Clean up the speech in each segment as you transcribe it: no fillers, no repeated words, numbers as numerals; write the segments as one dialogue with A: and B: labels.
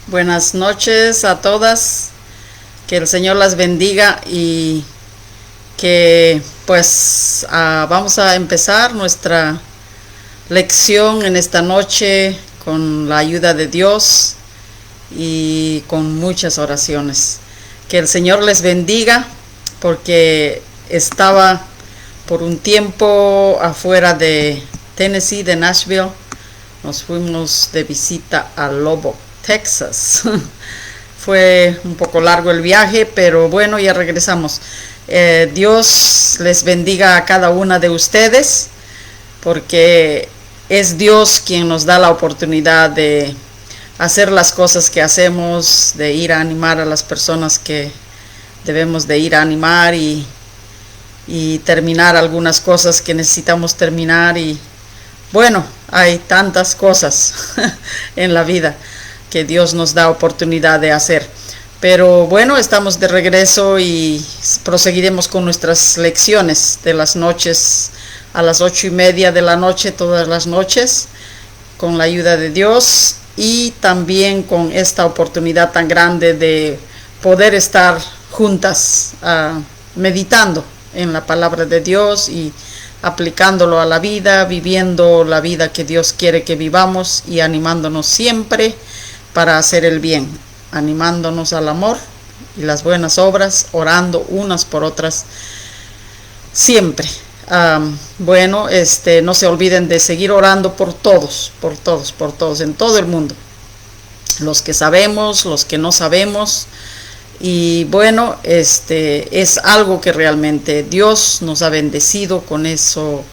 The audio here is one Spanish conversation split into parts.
A: Buenas noches a todas, que el Señor las bendiga y que vamos a empezar nuestra lección en esta noche con la ayuda de Dios y con muchas oraciones. Que el Señor les bendiga, porque estaba por un tiempo afuera de Tennessee, de Nashville. Nos fuimos de visita a Lubbock, Texas. Fue un poco largo el viaje, pero bueno, ya regresamos. Dios les bendiga a cada una de ustedes, porque es Dios quien nos da la oportunidad de hacer las cosas que hacemos, de ir a animar a las personas que debemos de ir a animar y terminar algunas cosas que necesitamos terminar. Y bueno, hay tantas cosas en la vida que Dios nos da oportunidad de hacer. Pero bueno, estamos de regreso y proseguiremos con nuestras lecciones de las noches a las 8:30 de la noche, todas las noches, con la ayuda de Dios, y también con esta oportunidad tan grande de poder estar juntas meditando en la palabra de Dios y aplicándolo a la vida, viviendo la vida que Dios quiere que vivamos y animándonos siempre para hacer el bien, animándonos al amor y las buenas obras, orando unas por otras siempre. No se olviden de seguir orando por todos, en todo el mundo, los que sabemos, los que no sabemos. Y bueno, es algo que realmente Dios nos ha bendecido con eso,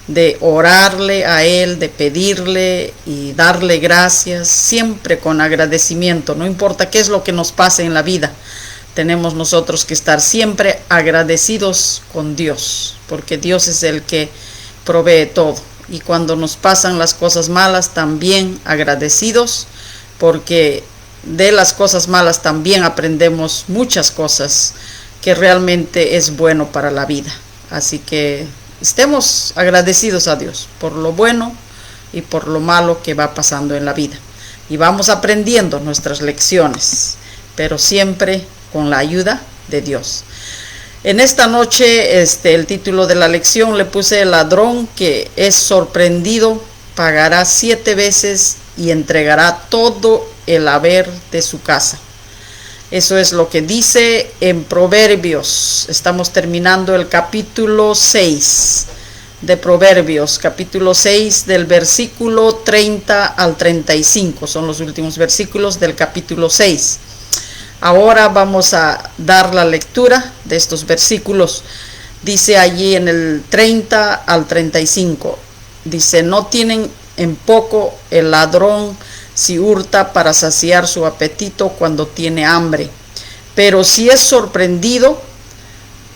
A: de orarle a Él, de pedirle y darle gracias, siempre con agradecimiento. No importa qué es lo que nos pase en la vida, tenemos nosotros que estar siempre agradecidos con Dios, porque Dios es el que provee todo. Y cuando nos pasan las cosas malas, también agradecidos, porque de las cosas malas también aprendemos muchas cosas que realmente es bueno para la vida. Así que estemos agradecidos a Dios por lo bueno y por lo malo que va pasando en la vida. Y vamos aprendiendo nuestras lecciones, pero siempre con la ayuda de Dios. En esta noche, el título de la lección le puse: el ladrón que es sorprendido pagará 7 veces y entregará todo el haber de su casa. Eso es lo que dice en Proverbios. Estamos terminando el capítulo 6 de Proverbios, capítulo 6, del versículo 30 al 35. Son los últimos versículos del capítulo 6. Ahora vamos a dar la lectura de estos versículos. Dice allí en el 30 al 35, dice: no tienen en poco el ladrón si hurta para saciar su apetito cuando tiene hambre, pero si es sorprendido,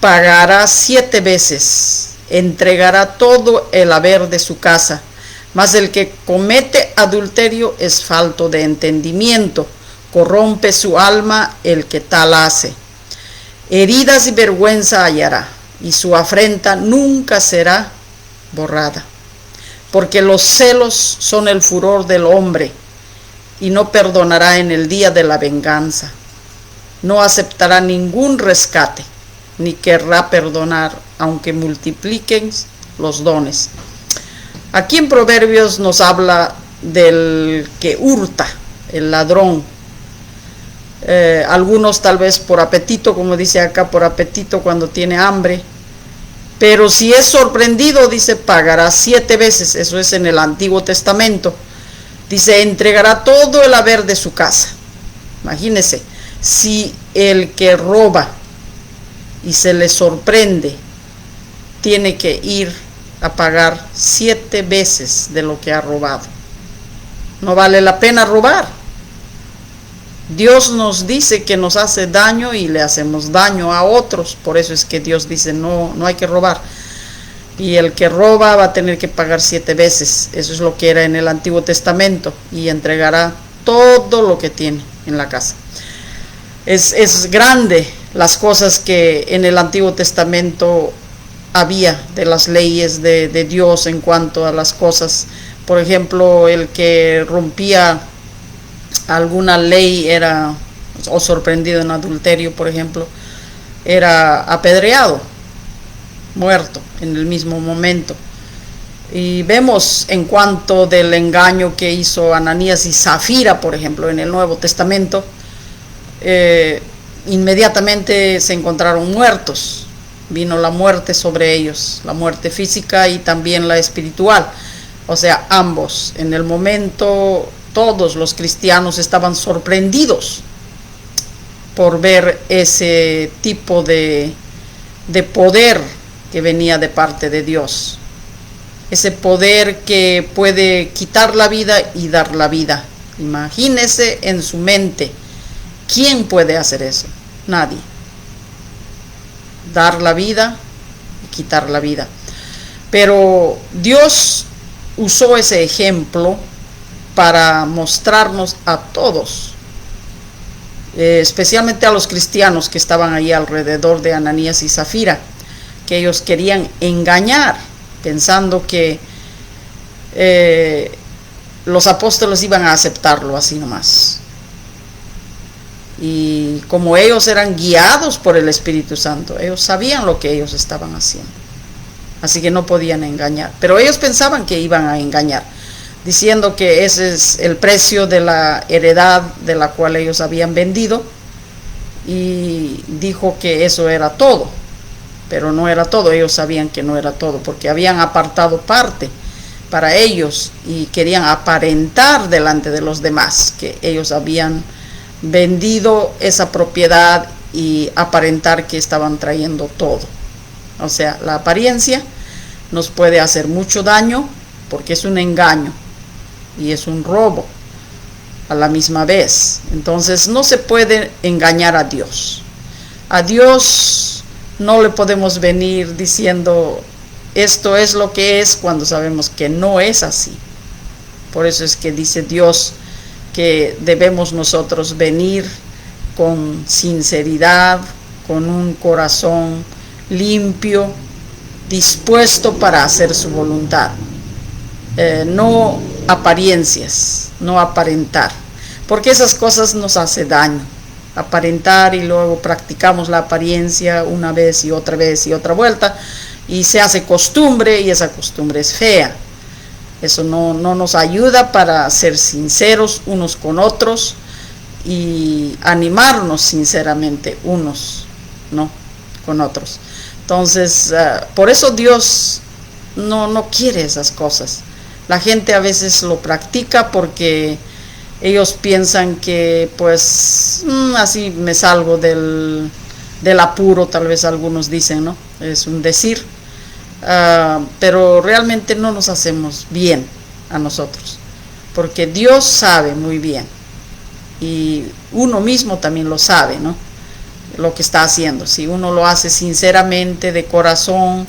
A: pagará 7 veces, entregará todo el haber de su casa. Mas el que comete adulterio es falto de entendimiento, corrompe su alma el que tal hace. Heridas y vergüenza hallará, y su afrenta nunca será borrada. Porque los celos son el furor del hombre, y no perdonará en el día de la venganza. No aceptará ningún rescate, ni querrá perdonar, aunque multipliquen los dones. Aquí en Proverbios nos habla del que hurta, el ladrón. Algunos tal vez por apetito, como dice acá, por apetito cuando tiene hambre. Pero si es sorprendido, dice, pagará 7 veces. Eso es en el Antiguo Testamento. Dice, entregará todo el haber de su casa. Imagínense, si el que roba y se le sorprende, tiene que ir a pagar 7 veces de lo que ha robado. No vale la pena robar. Dios nos dice que nos hace daño y le hacemos daño a otros. Por eso es que Dios dice, no hay que robar. Y el que roba va a tener que pagar 7 veces. Eso es lo que era en el Antiguo Testamento. Y entregará todo lo que tiene en la casa. Es grande las cosas que en el Antiguo Testamento había de las leyes de Dios en cuanto a las cosas. Por ejemplo, el que rompía alguna ley era, o sorprendido en adulterio, por ejemplo, era apedreado, muerto en el mismo momento. Y vemos en cuanto del engaño que hizo Ananías y Zafira, por ejemplo, en el Nuevo Testamento, inmediatamente se encontraron muertos. Vino la muerte sobre ellos, la muerte física y también la espiritual. O sea, ambos. En el momento, todos los cristianos estaban sorprendidos por ver ese tipo de poder que venía de parte de Dios. Ese poder que puede quitar la vida y dar la vida. Imagínese en su mente, ¿quién puede hacer eso? Nadie. Dar la vida y quitar la vida. Pero Dios usó ese ejemplo para mostrarnos a todos, especialmente a los cristianos que estaban ahí alrededor de Ananías y Zafira, que ellos querían engañar, pensando que los apóstoles iban a aceptarlo así nomás. Y como ellos eran guiados por el Espíritu Santo, ellos sabían lo que ellos estaban haciendo. Así que no podían engañar. Pero ellos pensaban que iban a engañar, diciendo que ese es el precio de la heredad de la cual ellos habían vendido. Y dijo que eso era todo. Pero no era todo. Ellos sabían que no era todo, porque habían apartado parte para ellos y querían aparentar delante de los demás que ellos habían vendido esa propiedad y aparentar que estaban trayendo todo. O sea, la apariencia nos puede hacer mucho daño porque es un engaño y es un robo a la misma vez. Entonces no se puede engañar a Dios. A Dios no le podemos venir diciendo esto es lo que es cuando sabemos que no es así. Por eso es que dice Dios que debemos nosotros venir con sinceridad, con un corazón limpio, dispuesto para hacer su voluntad. No apariencias, no aparentar, porque esas cosas nos hacen daño. Aparentar y luego practicamos la apariencia una vez y otra vuelta y se hace costumbre y esa costumbre es fea. Eso no nos ayuda para ser sinceros unos con otros y animarnos sinceramente unos, ¿no?, con otros. Entonces, por eso Dios no quiere esas cosas. La gente a veces lo practica porque ellos piensan que pues así me salgo del apuro, tal vez algunos dicen, ¿no? Es un decir. Pero realmente no nos hacemos bien a nosotros, porque Dios sabe muy bien y uno mismo también lo sabe, ¿no?, lo que está haciendo. Si uno lo hace sinceramente, de corazón,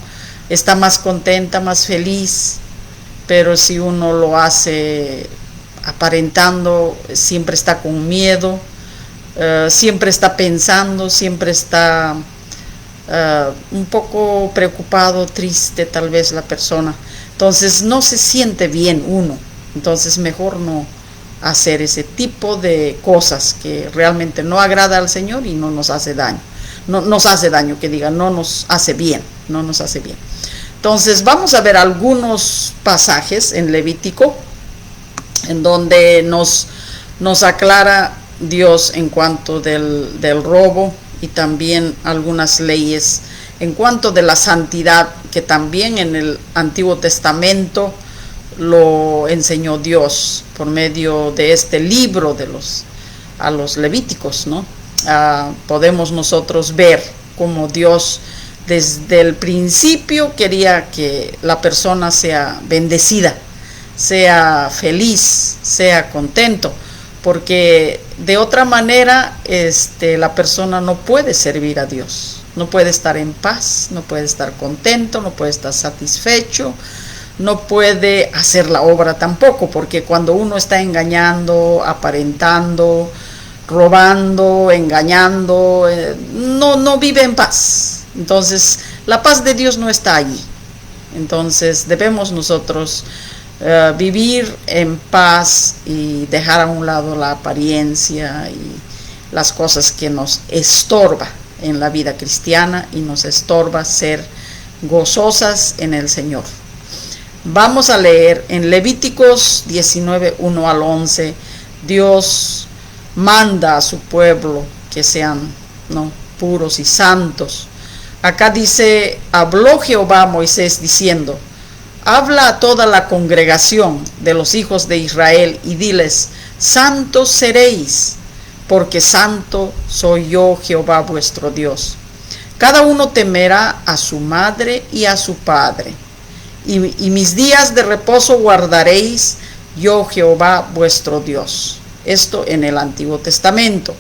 A: está más contenta, más feliz. Pero si uno lo hace aparentando, siempre está con miedo, siempre está pensando, siempre está un poco preocupado, triste tal vez la persona. Entonces no se siente bien uno. Entonces mejor no hacer ese tipo de cosas que realmente no agrada al Señor y no nos hace daño. No nos hace daño, que diga, no nos hace bien, no nos hace bien. Entonces vamos a ver algunos pasajes en Levítico en donde nos aclara Dios en cuanto del robo, y también algunas leyes en cuanto de la santidad, que también en el Antiguo Testamento lo enseñó Dios por medio de este libro a los Levíticos, ¿no? Podemos nosotros ver cómo Dios desde el principio quería que la persona sea bendecida, sea feliz, sea contento, porque de otra manera la persona no puede servir a Dios, no puede estar en paz, no puede estar contento, no puede estar satisfecho, no puede hacer la obra tampoco, porque cuando uno está engañando, aparentando, robando, engañando, no vive en paz. Entonces la paz de Dios no está allí. Entonces debemos nosotros vivir en paz y dejar a un lado la apariencia y las cosas que nos estorba en la vida cristiana y nos estorba ser gozosas en el Señor. Vamos a leer en Levíticos 19, 1 al 11. Dios manda a su pueblo que sean puros y santos. Acá dice: habló Jehová a Moisés diciendo: habla a toda la congregación de los hijos de Israel y diles: santos seréis, porque santo soy yo, Jehová vuestro Dios. Cada uno temerá a su madre y a su padre, y mis días de reposo guardaréis, yo, Jehová vuestro Dios. Esto en el Antiguo Testamento.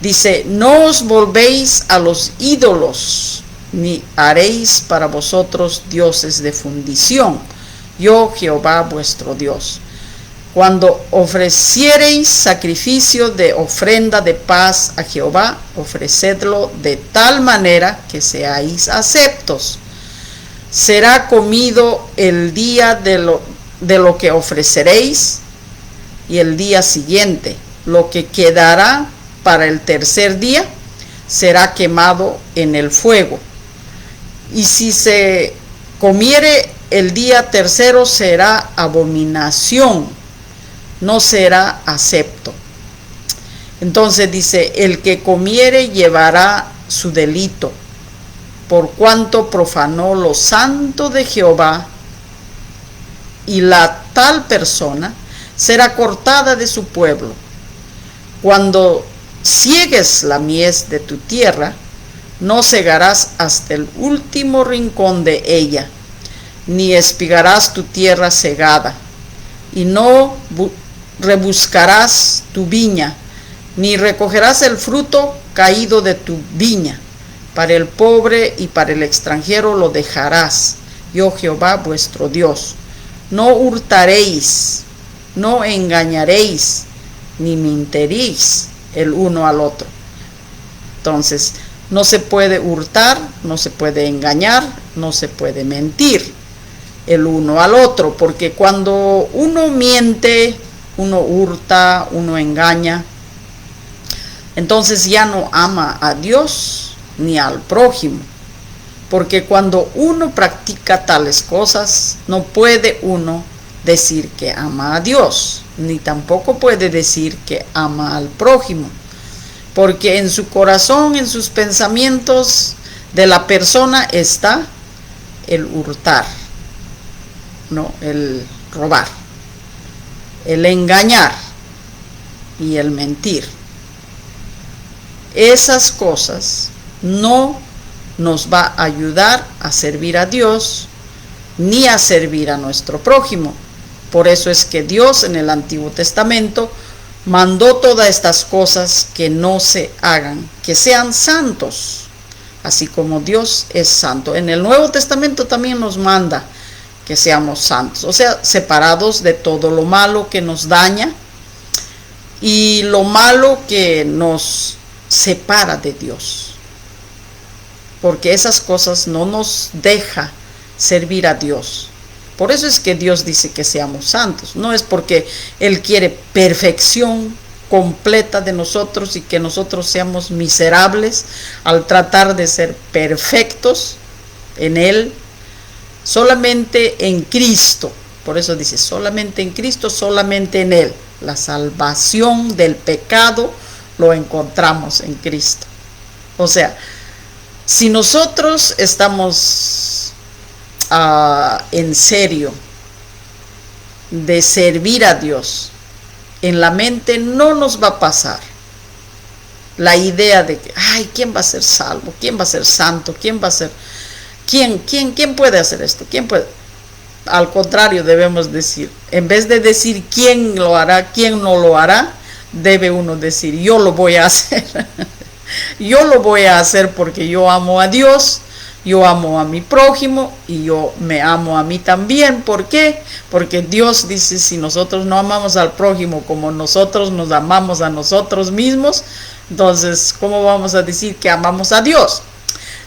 A: Dice: no os volvéis a los ídolos, ni haréis para vosotros dioses de fundición, yo, Jehová vuestro Dios. Cuando ofreciereis sacrificio de ofrenda de paz a Jehová, ofrecedlo de tal manera que seáis aceptos. Será comido el día de lo que ofreceréis, y el día siguiente. Lo que quedará para el tercer día será quemado en el fuego. Y si se comiere el día tercero, será abominación, no será acepto. Entonces dice: el que comiere llevará su delito, por cuanto profanó lo santo de Jehová, y la tal persona será cortada de su pueblo. Cuando ciegues la mies de tu tierra, no cegarás hasta el último rincón de ella, ni espigarás tu tierra cegada, y no rebuscarás tu viña, ni recogerás el fruto caído de tu viña. Para el pobre y para el extranjero lo dejarás, yo, Jehová vuestro Dios. No hurtaréis, no engañaréis, ni mentiréis el uno al otro. Entonces, no se puede hurtar, no se puede engañar, no se puede mentir el uno al otro, porque cuando uno miente, uno hurta, uno engaña, entonces ya no ama a Dios ni al prójimo, porque cuando uno practica tales cosas, no puede uno decir que ama a Dios, ni tampoco puede decir que ama al prójimo, porque en su corazón, en sus pensamientos de la persona está el hurtar, el robar, el engañar y el mentir. Esas cosas no nos va a ayudar a servir a Dios ni a servir a nuestro prójimo. Por eso es que Dios en el Antiguo Testamento mandó todas estas cosas que no se hagan, que sean santos, así como Dios es santo. En el Nuevo Testamento también nos manda que seamos santos, o sea, separados de todo lo malo que nos daña y lo malo que nos separa de Dios, porque esas cosas no nos deja servir a Dios. Por eso es que Dios dice que seamos santos. No es porque Él quiere perfección completa de nosotros y que nosotros seamos miserables al tratar de ser perfectos en Él. Solamente en Cristo. Por eso dice solamente en Cristo, solamente en Él. La salvación del pecado lo encontramos en Cristo. O sea, si nosotros estamos en serio de servir a Dios, en la mente no nos va a pasar la idea de que, ay, ¿quién va a ser salvo? ¿Quién va a ser santo? ¿Quién va a ser? ¿Quién puede hacer esto? ¿Quién puede? Al contrario, debemos decir, en vez de decir quién lo hará, quién no lo hará, debe uno decir, yo lo voy a hacer. Yo lo voy a hacer porque yo amo a Dios, yo amo a mi prójimo y yo me amo a mí también. ¿Por qué? Porque Dios dice, si nosotros no amamos al prójimo como nosotros nos amamos a nosotros mismos, entonces, ¿cómo vamos a decir que amamos a Dios?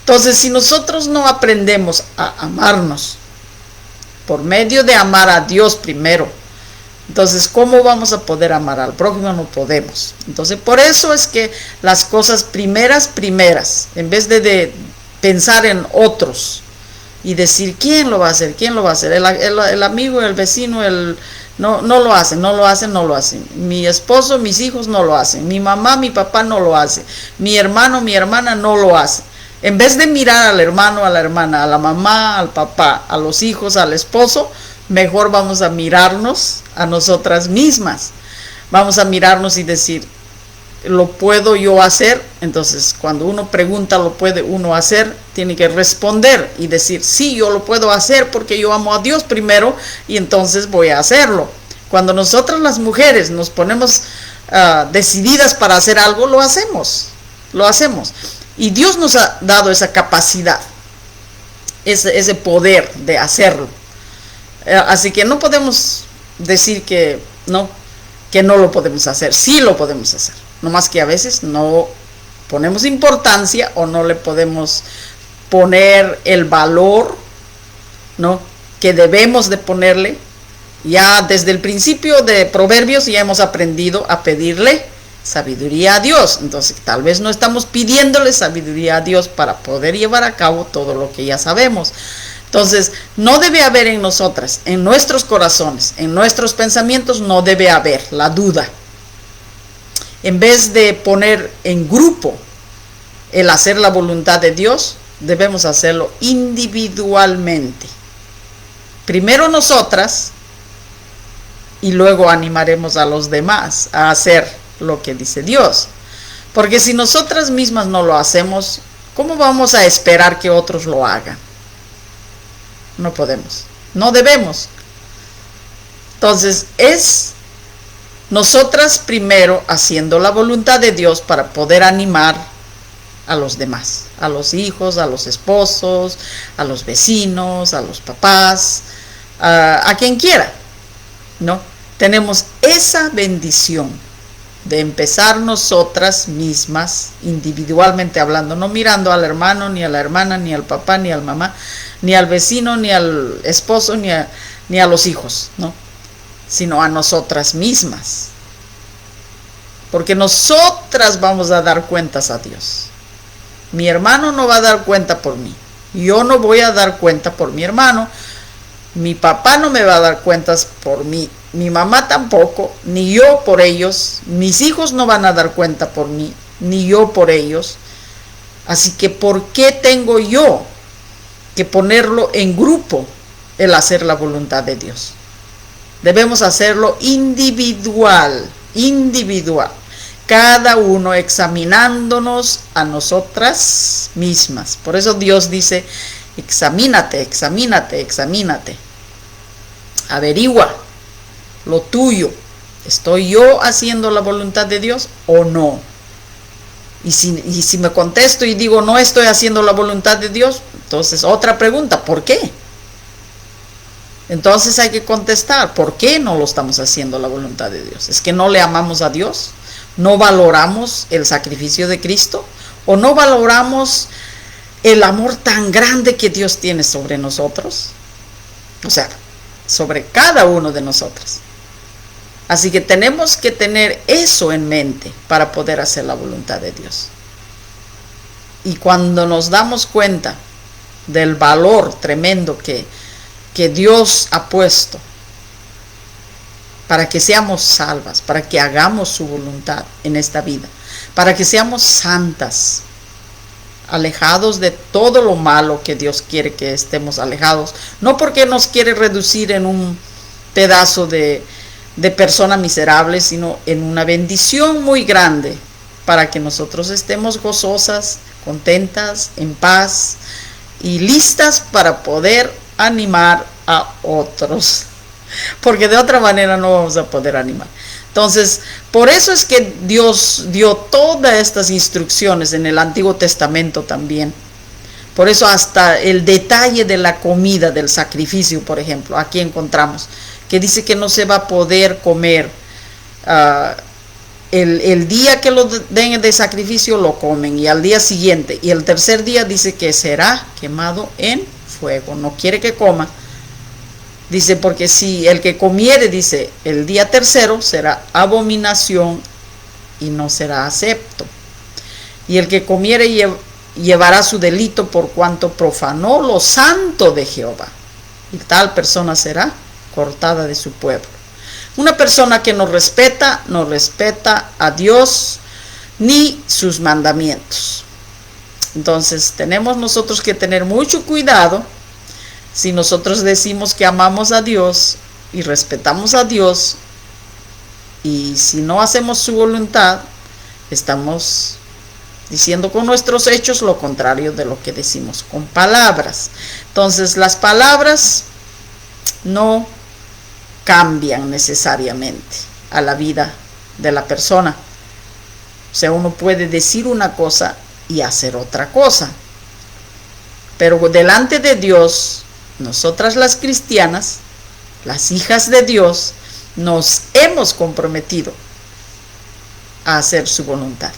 A: Entonces, si nosotros no aprendemos a amarnos por medio de amar a Dios primero. Entonces, ¿cómo vamos a poder amar al prójimo? No podemos. Entonces, por eso es que las cosas primeras, en vez de pensar en otros y decir, ¿quién lo va a hacer? ¿Quién lo va a hacer? El amigo, el vecino, no lo hacen. Mi esposo, mis hijos no lo hacen. Mi mamá, mi papá no lo hace. Mi hermano, mi hermana no lo hace. En vez de mirar al hermano, a la hermana, a la mamá, al papá, a los hijos, al esposo, mejor vamos a mirarnos a nosotras mismas. Vamos a mirarnos y decir, ¿lo puedo yo hacer? Entonces, cuando uno pregunta, ¿lo puede uno hacer? Tiene que responder y decir, sí, yo lo puedo hacer porque yo amo a Dios primero y entonces voy a hacerlo. Cuando nosotras las mujeres nos ponemos decididas para hacer algo, lo hacemos. Y Dios nos ha dado esa capacidad, ese poder de hacerlo. Así que no podemos decir que no lo podemos hacer. Sí lo podemos hacer. No más que a veces no ponemos importancia o no le podemos poner el valor, ¿no?, que debemos de ponerle. Ya desde el principio de Proverbios ya hemos aprendido a pedirle sabiduría a Dios. Entonces tal vez no estamos pidiéndole sabiduría a Dios para poder llevar a cabo todo lo que ya sabemos. Entonces no debe haber en nosotras, en nuestros corazones, en nuestros pensamientos, no debe haber la duda. En vez de poner en grupo el hacer la voluntad de Dios, debemos hacerlo individualmente. Primero nosotras y luego animaremos a los demás a hacer lo que dice Dios. Porque si nosotras mismas no lo hacemos, ¿cómo vamos a esperar que otros lo hagan? No podemos, no debemos. Entonces es nosotras primero haciendo la voluntad de Dios para poder animar a los demás, a los hijos, a los esposos, a los vecinos, a los papás, a quien quiera, ¿no? Tenemos esa bendición de empezar nosotras mismas, individualmente hablando, no mirando al hermano, ni a la hermana, ni al papá, ni al mamá, ni al vecino, ni al esposo, ni a los hijos, ¿no?, sino a nosotras mismas. Porque nosotras vamos a dar cuentas a Dios. Mi hermano no va a dar cuenta por mí. Yo no voy a dar cuenta por mi hermano. Mi papá no me va a dar cuentas por mí. Mi mamá tampoco, ni yo por ellos. Mis hijos no van a dar cuenta por mí, ni yo por ellos. Así que ¿por qué tengo yo que ponerlo en grupo el hacer la voluntad de Dios? Debemos hacerlo individual, cada uno examinándonos a nosotras mismas. Por eso Dios dice, examínate. Averigua lo tuyo. ¿Estoy yo haciendo la voluntad de Dios o no? Y si me contesto y digo, no estoy haciendo la voluntad de Dios, entonces otra pregunta, ¿por qué? Entonces hay que contestar, ¿por qué no lo estamos haciendo la voluntad de Dios? ¿Es que no le amamos a Dios? ¿No valoramos el sacrificio de Cristo? ¿O no valoramos el amor tan grande que Dios tiene sobre nosotros? O sea, sobre cada uno de nosotros. Así que tenemos que tener eso en mente para poder hacer la voluntad de Dios. Y cuando nos damos cuenta del valor tremendo que Dios ha puesto para que seamos salvas, para que hagamos su voluntad en esta vida, para que seamos santas, alejados de todo lo malo que Dios quiere que estemos alejados, no porque nos quiere reducir en un pedazo de persona miserable, sino en una bendición muy grande para que nosotros estemos gozosas, contentas, en paz y listas para poder animar a otros, porque de otra manera no vamos a poder animar. Entonces, por eso es que Dios dio todas estas instrucciones en el Antiguo Testamento también. Por eso hasta el detalle de la comida, del sacrificio, por ejemplo, aquí encontramos que dice que no se va a poder comer el día que lo den de sacrificio, lo comen, y al día siguiente, y el tercer día dice que será quemado en fuego. No quiere que coma Dice, porque si el que comiere, dice, el día tercero será abominación y no será acepto. Y el que comiere llevará su delito por cuanto profanó lo santo de Jehová. Y tal persona será cortada de su pueblo. Una persona que no respeta a Dios ni sus mandamientos. Entonces tenemos nosotros que tener mucho cuidado. Si nosotros decimos que amamos a Dios y respetamos a Dios, y si no hacemos su voluntad, estamos diciendo con nuestros hechos lo contrario de lo que decimos con palabras. Entonces las palabras no cambian necesariamente a la vida de la persona. O sea, uno puede decir una cosa y hacer otra cosa. Pero delante de Dios, nosotras las cristianas, las hijas de Dios, nos hemos comprometido a hacer su voluntad.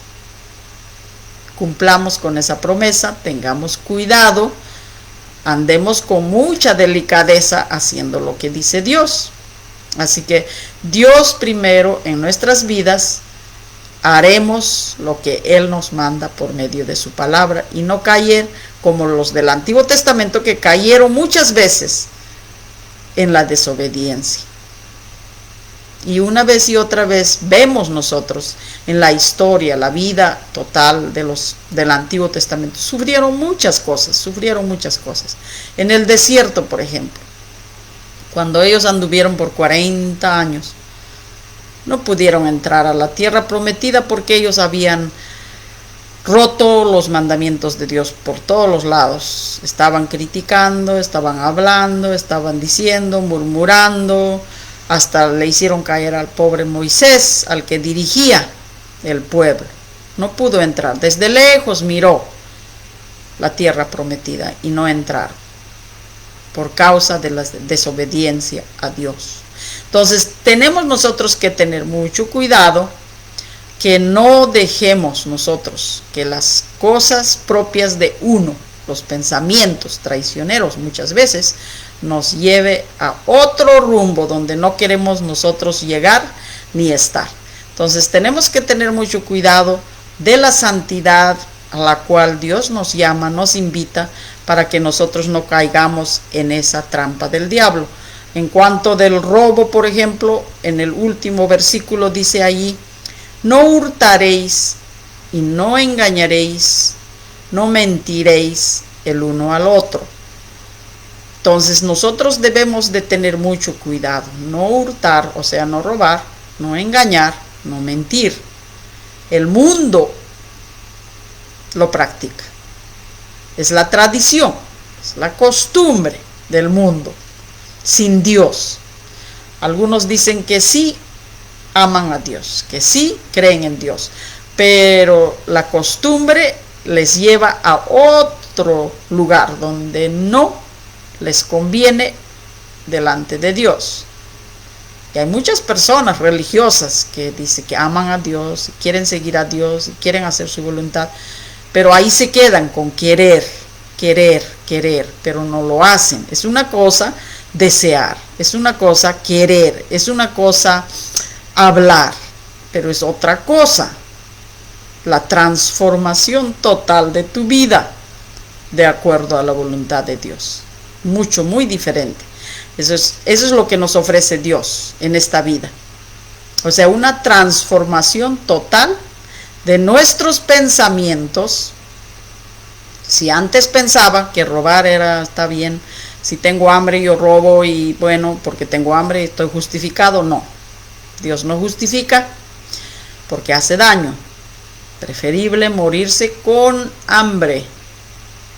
A: Cumplamos con esa promesa, tengamos cuidado, andemos con mucha delicadeza haciendo lo que dice Dios. Así que Dios primero en nuestras vidas, haremos lo que Él nos manda por medio de su palabra y no caer como los del Antiguo Testamento, que cayeron muchas veces en la desobediencia. Y una vez y otra vez vemos nosotros en la historia, la vida total del Antiguo Testamento, sufrieron muchas cosas. En el desierto, por ejemplo, cuando ellos anduvieron por 40 años, no pudieron entrar a la tierra prometida porque ellos habían roto los mandamientos de Dios por todos los lados. Estaban criticando, estaban hablando, estaban diciendo, murmurando. Hasta le hicieron caer al pobre Moisés, al que dirigía el pueblo. No pudo entrar. Desde lejos miró la tierra prometida y no entraron por causa de la desobediencia a Dios. Entonces tenemos nosotros que tener mucho cuidado, que no dejemos nosotros que las cosas propias de uno, los pensamientos traicioneros muchas veces, nos lleve a otro rumbo donde no queremos nosotros llegar ni estar. Entonces tenemos que tener mucho cuidado de la santidad a la cual Dios nos llama, nos invita, para que nosotros no caigamos en esa trampa del diablo. En cuanto del robo, por ejemplo, en el último versículo dice allí: no hurtaréis y no engañaréis, no mentiréis el uno al otro. Entonces nosotros debemos de tener mucho cuidado, no hurtar, o sea, no robar, no engañar, no mentir. El mundo lo practica. Es la tradición, es la costumbre del mundo, sin Dios. Algunos dicen que sí aman a Dios, que sí creen en Dios, pero la costumbre les lleva a otro lugar donde no les conviene delante de Dios. Y hay muchas personas religiosas que dicen que aman a Dios, quieren seguir a Dios, quieren hacer su voluntad, pero ahí se quedan con querer, pero no lo hacen. Es una cosa desear, es una cosa querer, es una cosa hablar, pero es otra cosa la transformación total de tu vida de acuerdo a la voluntad de Dios. Muy diferente. Eso es lo que nos ofrece Dios en esta vida. O sea, una transformación total de nuestros pensamientos. Si antes pensaba que robar está bien, si tengo hambre yo robo y bueno, porque tengo hambre estoy justificado, no. Dios no justifica porque hace daño. Preferible morirse con hambre,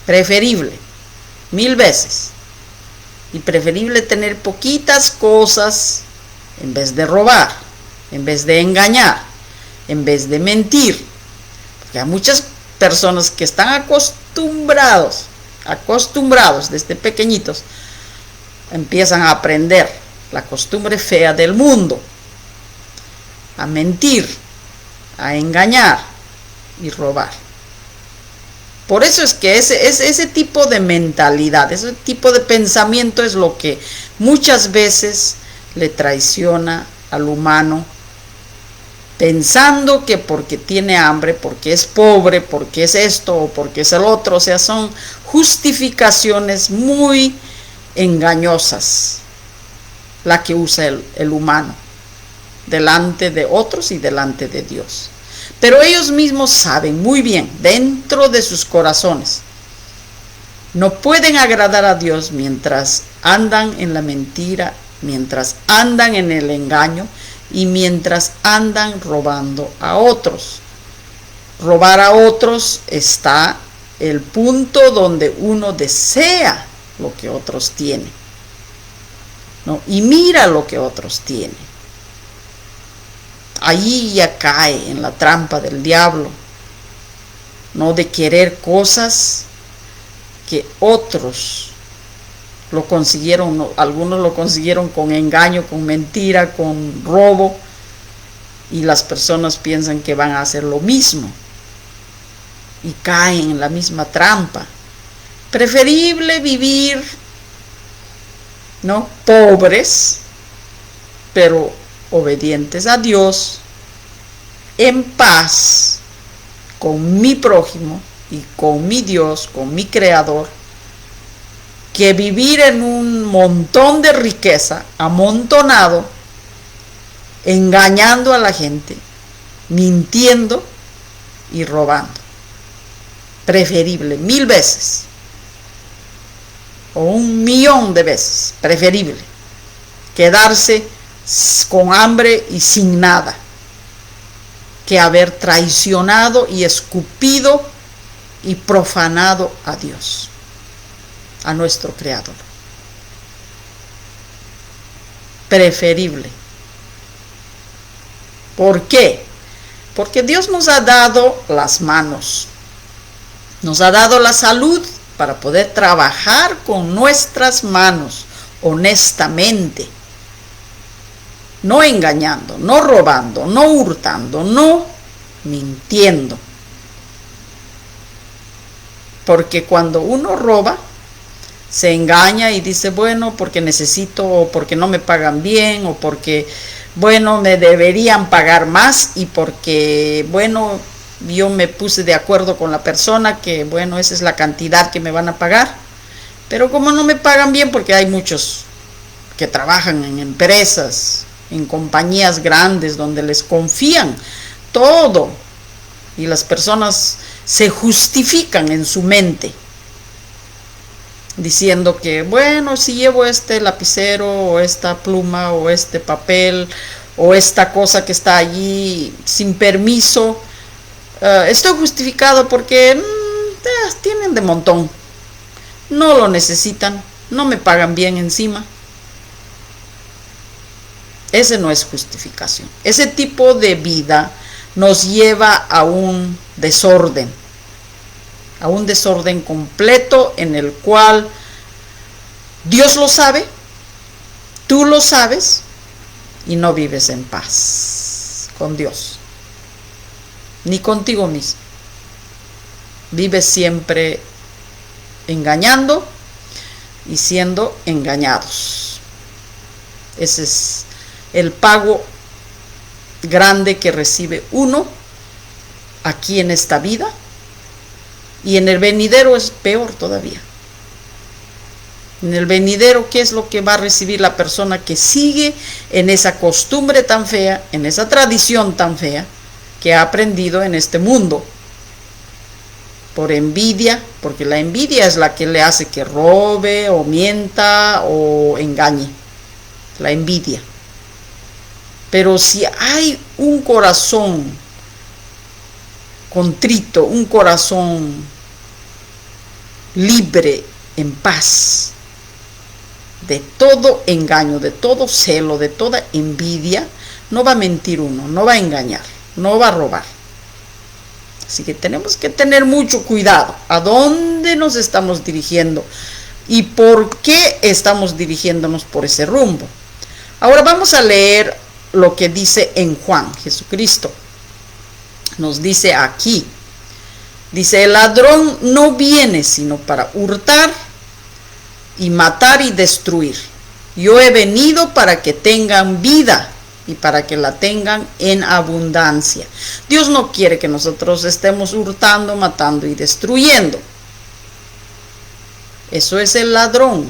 A: preferible, 1000 veces. Y preferible tener poquitas cosas en vez de robar, en vez de engañar, en vez de mentir. Porque hay muchas personas que están acostumbrados desde pequeñitos, empiezan a aprender la costumbre fea del mundo, a mentir, a engañar y robar. Por eso es que ese tipo de mentalidad, ese tipo de pensamiento es lo que muchas veces le traiciona al humano, pensando que porque tiene hambre, porque es pobre, porque es esto o porque es el otro. O sea, son justificaciones muy engañosas la que usa el humano delante de otros y delante de Dios. Pero ellos mismos saben muy bien, dentro de sus corazones, no pueden agradar a Dios mientras andan en la mentira, mientras andan en el engaño y mientras andan robando a otros. Robar a otros está el punto donde uno desea lo que otros tienen, ¿no? Y mira lo que otros tienen. Allí ya cae en la trampa del diablo, no de querer cosas que otros lo consiguieron, no, algunos lo consiguieron con engaño, con mentira, con robo, y las personas piensan que van a hacer lo mismo y caen en la misma trampa. Preferible vivir, ¿no?, pobres, pero obedientes a Dios, en paz con mi prójimo y con mi Dios, con mi Creador, que vivir en un montón de riqueza, amontonado, engañando a la gente, mintiendo y robando. Preferible 1000 veces, o 1.000.000 de veces, preferible quedarse con hambre y sin nada, que haber traicionado y escupido y profanado a Dios, a nuestro Creador. Preferible. ¿Por qué? Porque Dios nos ha dado las manos, nos ha dado la salud para poder trabajar con nuestras manos honestamente, no engañando, no robando, no hurtando, no mintiendo. Porque cuando uno roba, se engaña y dice, bueno, porque necesito, o porque no me pagan bien, o porque, bueno, me deberían pagar más, y porque, bueno, yo me puse de acuerdo con la persona que, bueno, esa es la cantidad que me van a pagar. Pero como no me pagan bien, porque hay muchos que trabajan en empresas, en compañías grandes donde les confían todo y las personas se justifican en su mente diciendo que, bueno, si llevo este lapicero o esta pluma o este papel o esta cosa que está allí sin permiso, estoy justificado porque tienen de montón, no lo necesitan, no me pagan bien encima. Ese no es justificación. Ese tipo de vida nos lleva a un desorden completo, en el cual Dios lo sabe, tú lo sabes, y no vives en paz con Dios, ni contigo mismo. Vives siempre engañando y siendo engañados. Ese es el pago grande que recibe uno aquí en esta vida, y en el venidero es peor todavía. En el venidero, ¿qué es lo que va a recibir la persona que sigue en esa costumbre tan fea, en esa tradición tan fea que ha aprendido en este mundo? Por envidia, porque la envidia es la que le hace que robe o mienta o engañe. La envidia. Pero si hay un corazón contrito, un corazón libre, en paz, de todo engaño, de todo celo, de toda envidia, no va a mentir uno, no va a engañar, no va a robar. Así que tenemos que tener mucho cuidado a dónde nos estamos dirigiendo y por qué estamos dirigiéndonos por ese rumbo. Ahora vamos a leer lo que dice en Juan. Jesucristo nos dice aquí Dice, el ladrón no viene sino para hurtar y matar y destruir. Yo he venido para que tengan vida y para que la tengan en abundancia. Dios no quiere que nosotros estemos hurtando, matando y destruyendo. Eso es el ladrón,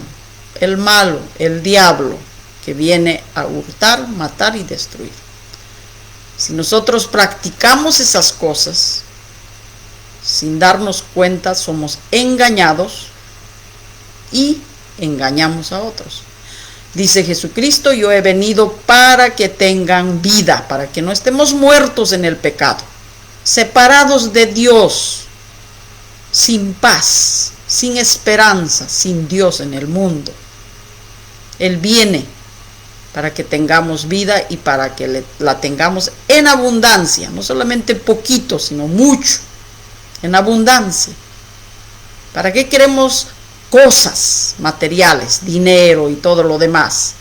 A: el malo, el diablo, que viene a hurtar, matar y destruir. Si nosotros practicamos esas cosas, sin darnos cuenta, somos engañados y engañamos a otros. Dice Jesucristo, yo he venido para que tengan vida, para que no estemos muertos en el pecado, separados de Dios, sin paz, sin esperanza, sin Dios en el mundo. Él viene para que tengamos vida y para que la tengamos en abundancia, no solamente poquito, sino mucho, en abundancia. ¿Para qué queremos cosas materiales, dinero y todo lo demás?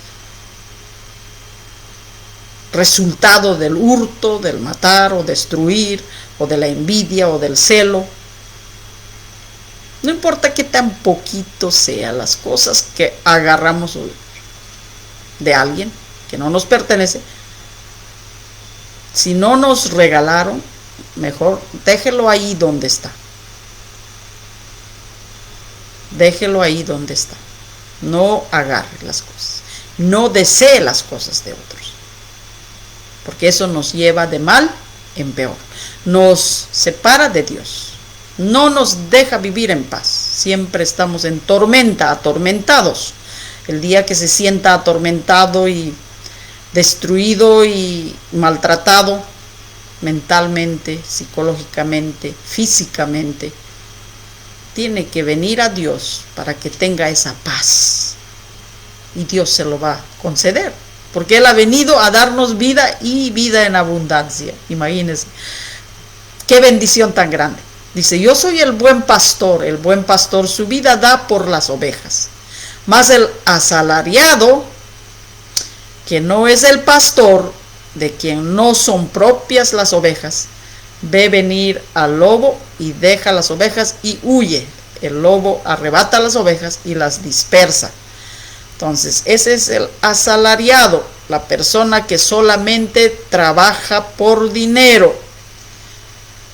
A: Resultado del hurto, del matar o destruir, o de la envidia o del celo. No importa qué tan poquito sean las cosas que agarramos de alguien que no nos pertenece. Si no nos regalaron, mejor déjelo ahí donde está. Déjelo ahí donde está. No agarre las cosas. No desee las cosas de otros. Porque eso nos lleva de mal en peor. Nos separa de Dios. No nos deja vivir en paz. Siempre estamos en tormenta, atormentados. El día que se sienta atormentado y destruido y maltratado mentalmente, psicológicamente, físicamente, tiene que venir a Dios para que tenga esa paz. Y Dios se lo va a conceder, porque Él ha venido a darnos vida y vida en abundancia. Imagínense, qué bendición tan grande. Dice, yo soy el buen pastor su vida da por las ovejas. Mas el asalariado, que no es el pastor, de quien no son propias las ovejas, ve venir al lobo y deja las ovejas y huye. El lobo arrebata las ovejas y las dispersa. Entonces, ese es el asalariado, la persona que solamente trabaja por dinero.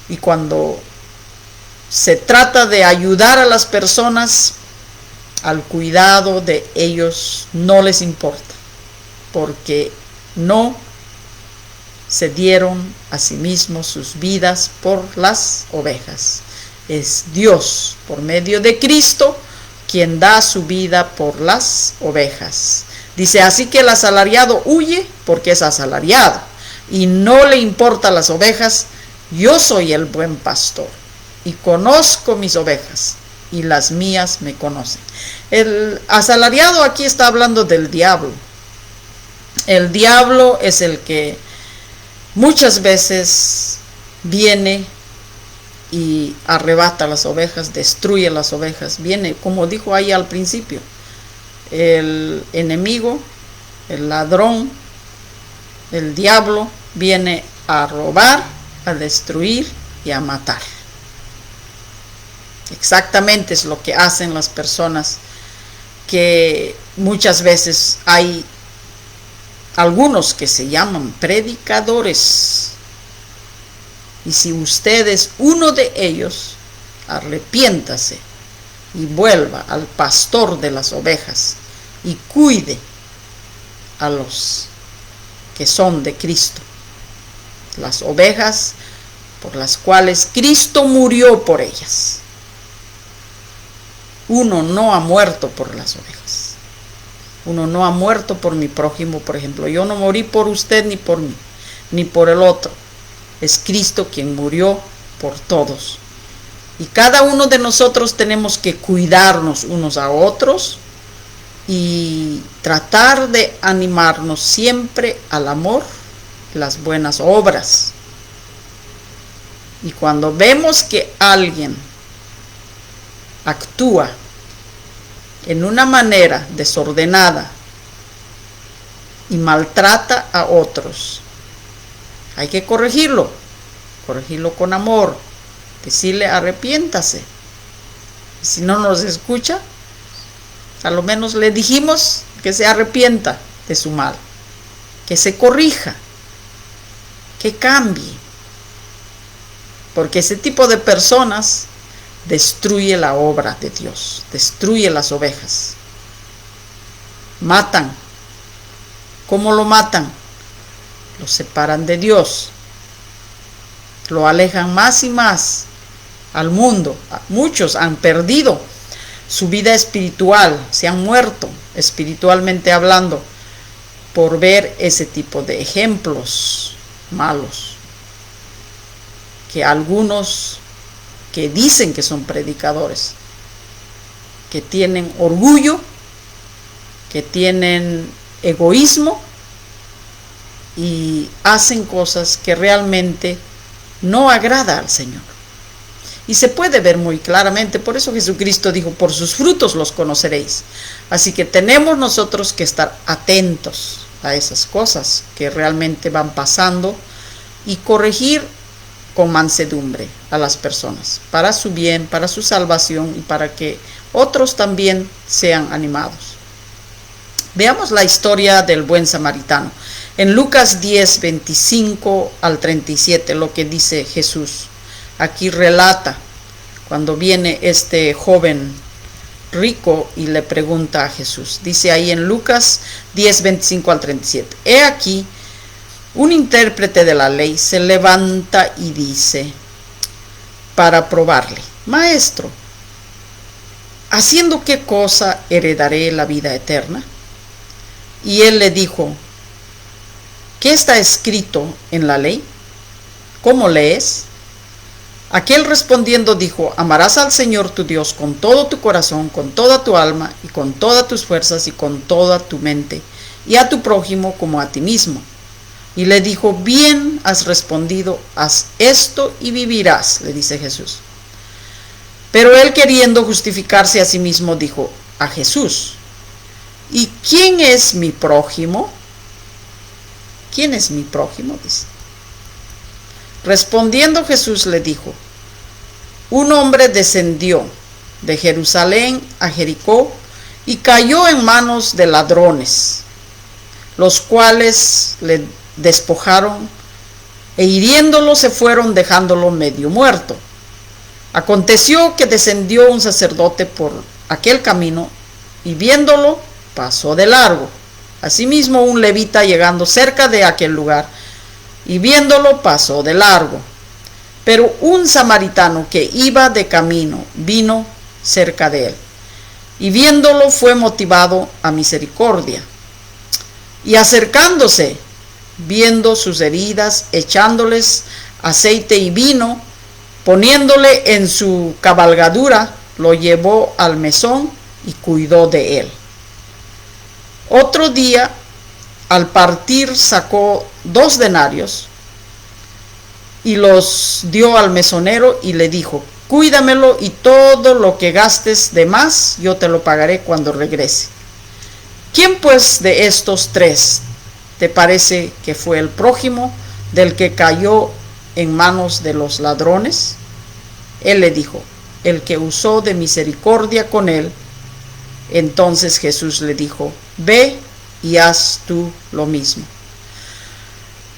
A: Y cuando se trata de ayudar a las personas, al cuidado de ellos no les importa, porque no se dieron a sí mismos sus vidas por las ovejas. Es Dios, por medio de Cristo, quien da su vida por las ovejas. Dice, así que el asalariado huye porque es asalariado y no le importan las ovejas. Yo soy el buen pastor y conozco mis ovejas y las mías me conocen. El asalariado aquí está hablando del diablo. El diablo es el que muchas veces viene y arrebata las ovejas, destruye las ovejas. Viene, como dijo ahí al principio, el enemigo, el ladrón, el diablo, viene a robar, a destruir y a matar. Exactamente es lo que hacen las personas, que muchas veces hay algunos que se llaman predicadores. Y si usted es uno de ellos, arrepiéntase y vuelva al pastor de las ovejas y cuide a los que son de Cristo. Las ovejas por las cuales Cristo murió por ellas. Uno no ha muerto por las ovejas. Uno no ha muerto por mi prójimo, por ejemplo. Yo no morí por usted ni por mí, ni por el otro. Es Cristo quien murió por todos. Y cada uno de nosotros tenemos que cuidarnos unos a otros y tratar de animarnos siempre al amor, las buenas obras. Y cuando vemos que alguien actúa en una manera desordenada y maltrata a otros, hay que corregirlo con amor, decirle arrepiéntase. Si no nos escucha, a lo menos le dijimos que se arrepienta de su mal, que se corrija, que cambie, porque ese tipo de personas destruye la obra de Dios, destruye las ovejas, matan. ¿Cómo lo matan? Lo separan de Dios, lo alejan más y más al mundo. Muchos han perdido su vida espiritual, se han muerto espiritualmente hablando por ver ese tipo de ejemplos malos que algunos que dicen que son predicadores, que tienen orgullo, que tienen egoísmo y hacen cosas que realmente no agrada al Señor. Y se puede ver muy claramente, por eso Jesucristo dijo, por sus frutos los conoceréis. Así que tenemos nosotros que estar atentos a esas cosas que realmente van pasando y corregir con mansedumbre a las personas, para su bien, para su salvación y para que otros también sean animados. Veamos la historia del buen samaritano. En Lucas 10, 25 al 37, lo que dice Jesús. Aquí relata cuando viene este joven rico y le pregunta a Jesús. Dice ahí en Lucas 10, 25 al 37. He aquí, un intérprete de la ley se levanta y dice, para probarle, Maestro, ¿haciendo qué cosa heredaré la vida eterna? Y él le dijo, ¿qué está escrito en la ley? ¿Cómo lees? Aquel respondiendo dijo, amarás al Señor tu Dios con todo tu corazón, con toda tu alma y con todas tus fuerzas y con toda tu mente, y a tu prójimo como a ti mismo. Y le dijo, bien has respondido, haz esto y vivirás, le dice Jesús. Pero él, queriendo justificarse a sí mismo, dijo a Jesús, ¿y quién es mi prójimo? ¿Quién es mi prójimo? Dice. Respondiendo Jesús le dijo, un hombre descendió de Jerusalén a Jericó y cayó en manos de ladrones, los cuales le despojaron e hiriéndolo se fueron dejándolo medio muerto. Aconteció que descendió un sacerdote por aquel camino y viéndolo pasó de largo. Asimismo un levita llegando cerca de aquel lugar y viéndolo pasó de largo. Pero un samaritano que iba de camino vino cerca de él y viéndolo fue motivado a misericordia. Y acercándose, viendo sus heridas, echándoles aceite y vino, poniéndole en su cabalgadura, lo llevó al mesón y cuidó de él. Otro día, al partir, sacó 2 denarios y los dio al mesonero y le dijo, cuídamelo y todo lo que gastes de más, yo te lo pagaré cuando regrese. ¿Quién pues de estos 3 te parece que fue el prójimo del que cayó en manos de los ladrones? Él le dijo, el que usó de misericordia con él. Entonces Jesús le dijo, ve y haz tú lo mismo.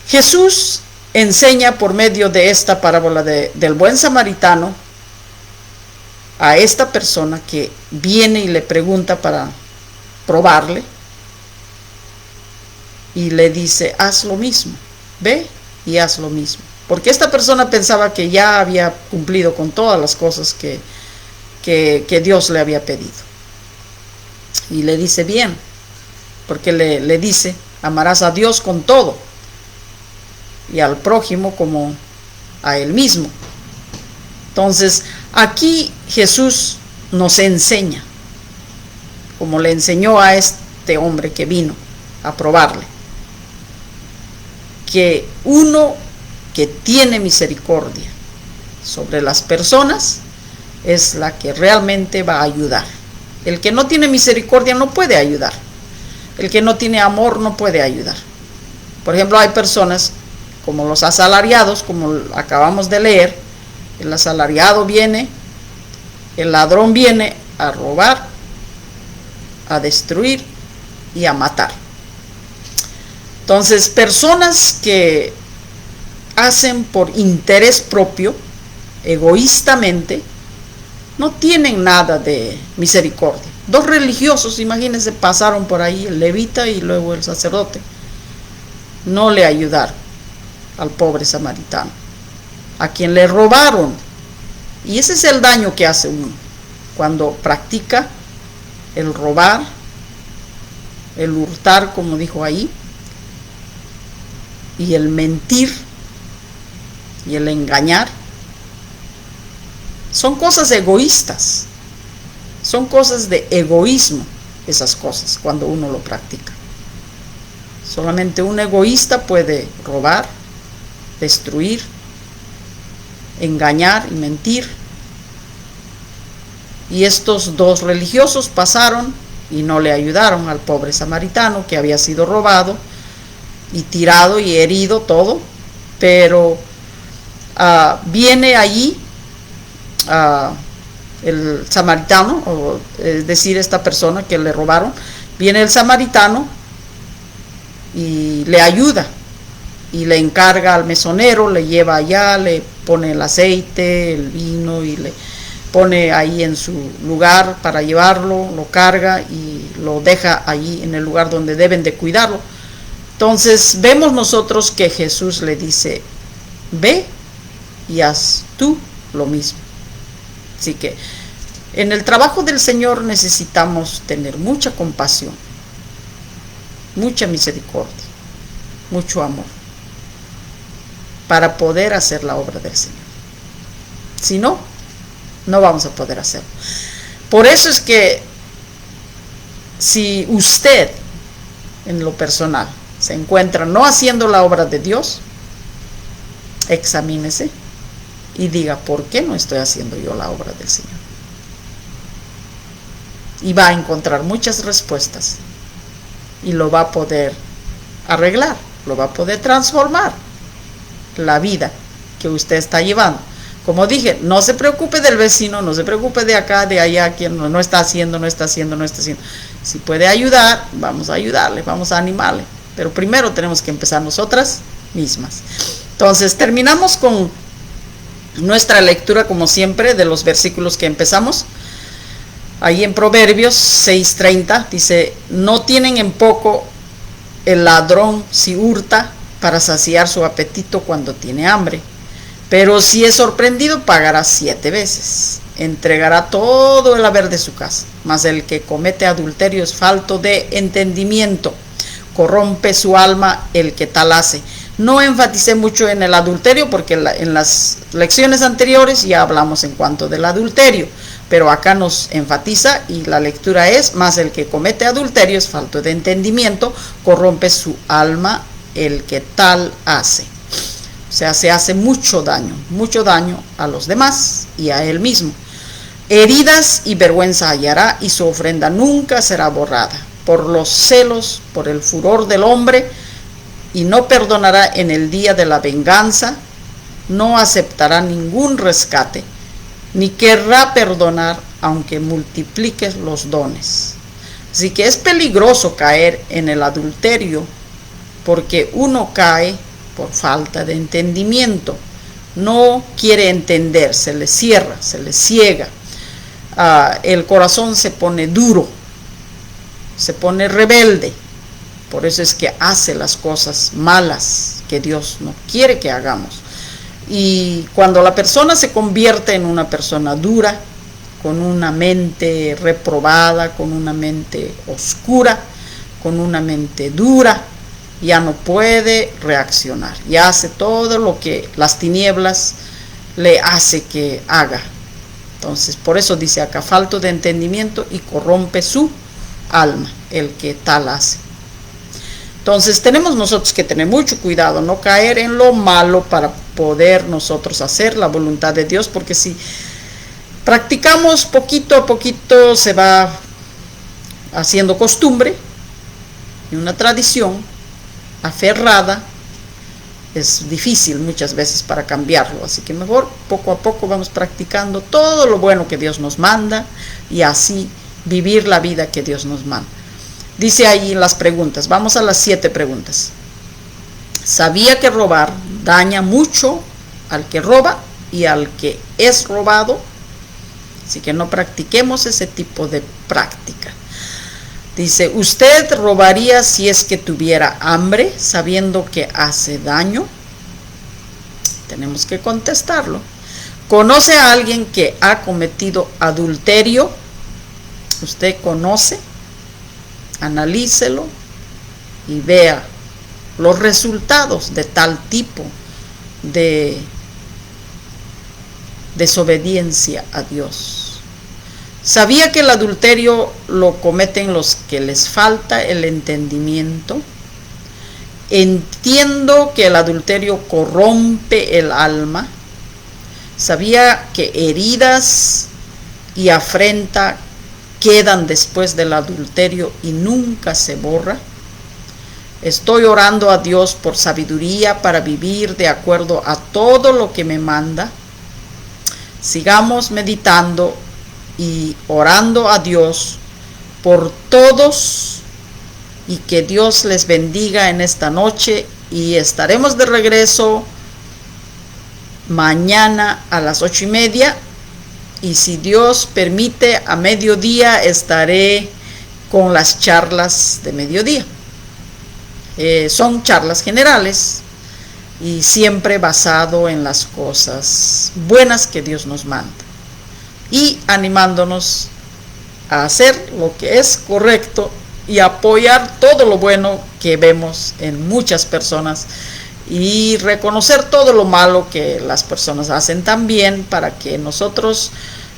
A: Jesús enseña por medio de esta parábola del buen samaritano a esta persona que viene y le pregunta para probarle y le dice, haz lo mismo, ve y haz lo mismo. Porque esta persona pensaba que ya había cumplido con todas las cosas que Dios le había pedido. Y le dice bien, porque le dice, amarás a Dios con todo y al prójimo como a él mismo. Entonces, aquí Jesús nos enseña, como le enseñó a este hombre que vino a probarle, que uno que tiene misericordia sobre las personas es la que realmente va a ayudar. El que no tiene misericordia no puede ayudar. El que no tiene amor no puede ayudar. Por ejemplo, hay personas como los asalariados, como acabamos de leer, El asalariado viene, el ladrón viene a robar, a destruir y a matar. Entonces, personas que hacen por interés propio, egoístamente, no tienen nada de misericordia. Dos religiosos, imagínense, pasaron por ahí, el levita y luego el sacerdote. No le ayudaron al pobre samaritano, a quien le robaron. Y ese es el daño que hace uno cuando practica el robar, el hurtar, como dijo ahí, y el mentir y el engañar. Son cosas egoístas, son cosas de egoísmo, esas cosas, cuando uno lo practica. Solamente un egoísta puede robar, destruir, engañar y mentir. Y estos dos religiosos pasaron y no le ayudaron al pobre samaritano que había sido robado y tirado y herido todo, pero viene allí el samaritano, o es decir, esta persona que le robaron, viene el samaritano y le ayuda y le encarga al mesonero, le lleva allá, le pone el aceite, el vino y le pone ahí en su lugar para llevarlo, lo carga y lo deja allí en el lugar donde deben de cuidarlo. Entonces vemos nosotros que Jesús le dice: ve y haz tú lo mismo. Así que en el trabajo del Señor necesitamos tener mucha compasión, mucha misericordia, mucho amor, para poder hacer la obra del Señor. Si no, no vamos a poder hacerlo. Por eso es que si usted, en lo personal, se encuentra no haciendo la obra de Dios, examínese y diga: ¿por qué no estoy haciendo yo la obra del Señor? Y va a encontrar muchas respuestas y lo va a poder arreglar, lo va a poder transformar la vida que usted está llevando. Como dije, no se preocupe del vecino, no se preocupe de acá, de allá, quien no está haciendo. Si puede ayudar, vamos a ayudarle, vamos a animarle, pero primero tenemos que empezar nosotras mismas. Entonces terminamos con nuestra lectura, como siempre, de los versículos que empezamos. Ahí en Proverbios 6:30 dice: no tienen en poco el ladrón si hurta para saciar su apetito cuando tiene hambre, pero si es sorprendido pagará 7 veces, entregará todo el haber de su casa. Mas el que comete adulterio es falto de entendimiento, corrompe su alma el que tal hace. No enfaticé mucho en el adulterio porque en las lecciones anteriores ya hablamos en cuanto del adulterio, pero acá nos enfatiza y la lectura es: más el que comete adulterio es falto de entendimiento, corrompe su alma el que tal hace. O sea, se hace mucho daño a los demás y a él mismo. Heridas y vergüenza hallará, y su ofrenda nunca será borrada. Por los celos, por el furor del hombre, y no perdonará en el día de la venganza, no aceptará ningún rescate, ni querrá perdonar aunque multipliques los dones. Así que es peligroso caer en el adulterio, porque uno cae por falta de entendimiento, no quiere entender, se le cierra, se le ciega, el corazón se pone duro, se pone rebelde. Por eso es que hace las cosas malas que Dios no quiere que hagamos. Y cuando la persona se convierte en una persona dura, con una mente reprobada, con una mente oscura, con una mente dura, ya no puede reaccionar, ya hace todo lo que las tinieblas le hace que haga. Entonces, por eso dice acá: falto de entendimiento y corrompe su alma el que tal hace. Entonces tenemos nosotros que tener mucho cuidado, no caer en lo malo para poder nosotros hacer la voluntad de Dios, porque si practicamos poquito a poquito se va haciendo costumbre y una tradición aferrada, es difícil muchas veces para cambiarlo, así que mejor poco a poco vamos practicando todo lo bueno que Dios nos manda y así vivir la vida que Dios nos manda. Dice ahí las preguntas, vamos a las 7 preguntas. ¿Sabía que robar daña mucho al que roba y al que es robado? Así que no practiquemos ese tipo de práctica. Dice, ¿usted robaría si es que tuviera hambre, sabiendo que hace daño? Tenemos que contestarlo. ¿Conoce a alguien que ha cometido adulterio? ¿Usted conoce? Analícelo y vea los resultados de tal tipo de desobediencia a Dios. ¿Sabía que el adulterio lo cometen los que les falta el entendimiento? Entiendo que el adulterio corrompe el alma. ¿Sabía que heridas y afrenta quedan después del adulterio y nunca se borra? Estoy orando a Dios por sabiduría para vivir de acuerdo a todo lo que me manda. Sigamos meditando y orando a Dios por todos y que Dios les bendiga en esta noche, y estaremos de regreso mañana a las 8:30, y si Dios permite a mediodía estaré con las charlas de mediodía. Son charlas generales y siempre basado en las cosas buenas que Dios nos manda y animándonos a hacer lo que es correcto y apoyar todo lo bueno que vemos en muchas personas y reconocer todo lo malo que las personas hacen también, para que nosotros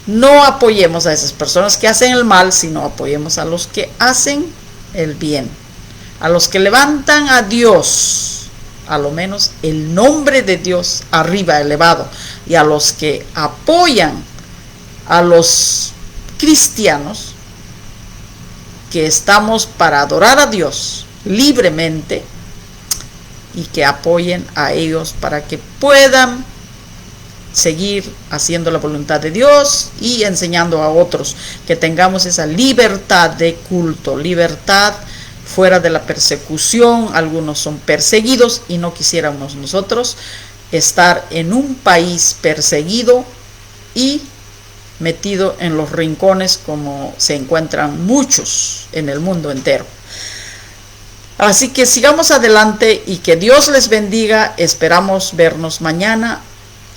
A: no apoyemos a esas personas que hacen el mal, sino apoyemos a los que hacen el bien, a los que levantan a Dios, a lo menos el nombre de Dios arriba elevado, y a los que apoyan a los cristianos que estamos para adorar a Dios libremente, y que apoyen a ellos para que puedan seguir haciendo la voluntad de Dios y enseñando a otros, que tengamos esa libertad de culto, libertad fuera de la persecución. Algunos son perseguidos y no quisiéramos nosotros estar en un país perseguido y metido en los rincones como se encuentran muchos en el mundo entero. Así que sigamos adelante y que Dios les bendiga. Esperamos vernos mañana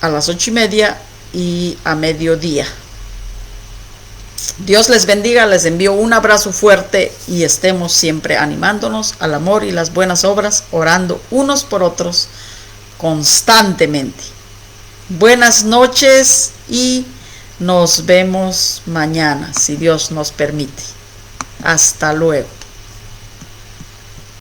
A: a las 8:30 y a mediodía. Dios les bendiga, les envío un abrazo fuerte y estemos siempre animándonos al amor y las buenas obras, orando unos por otros constantemente. Buenas noches y nos vemos mañana, si Dios nos permite. Hasta luego.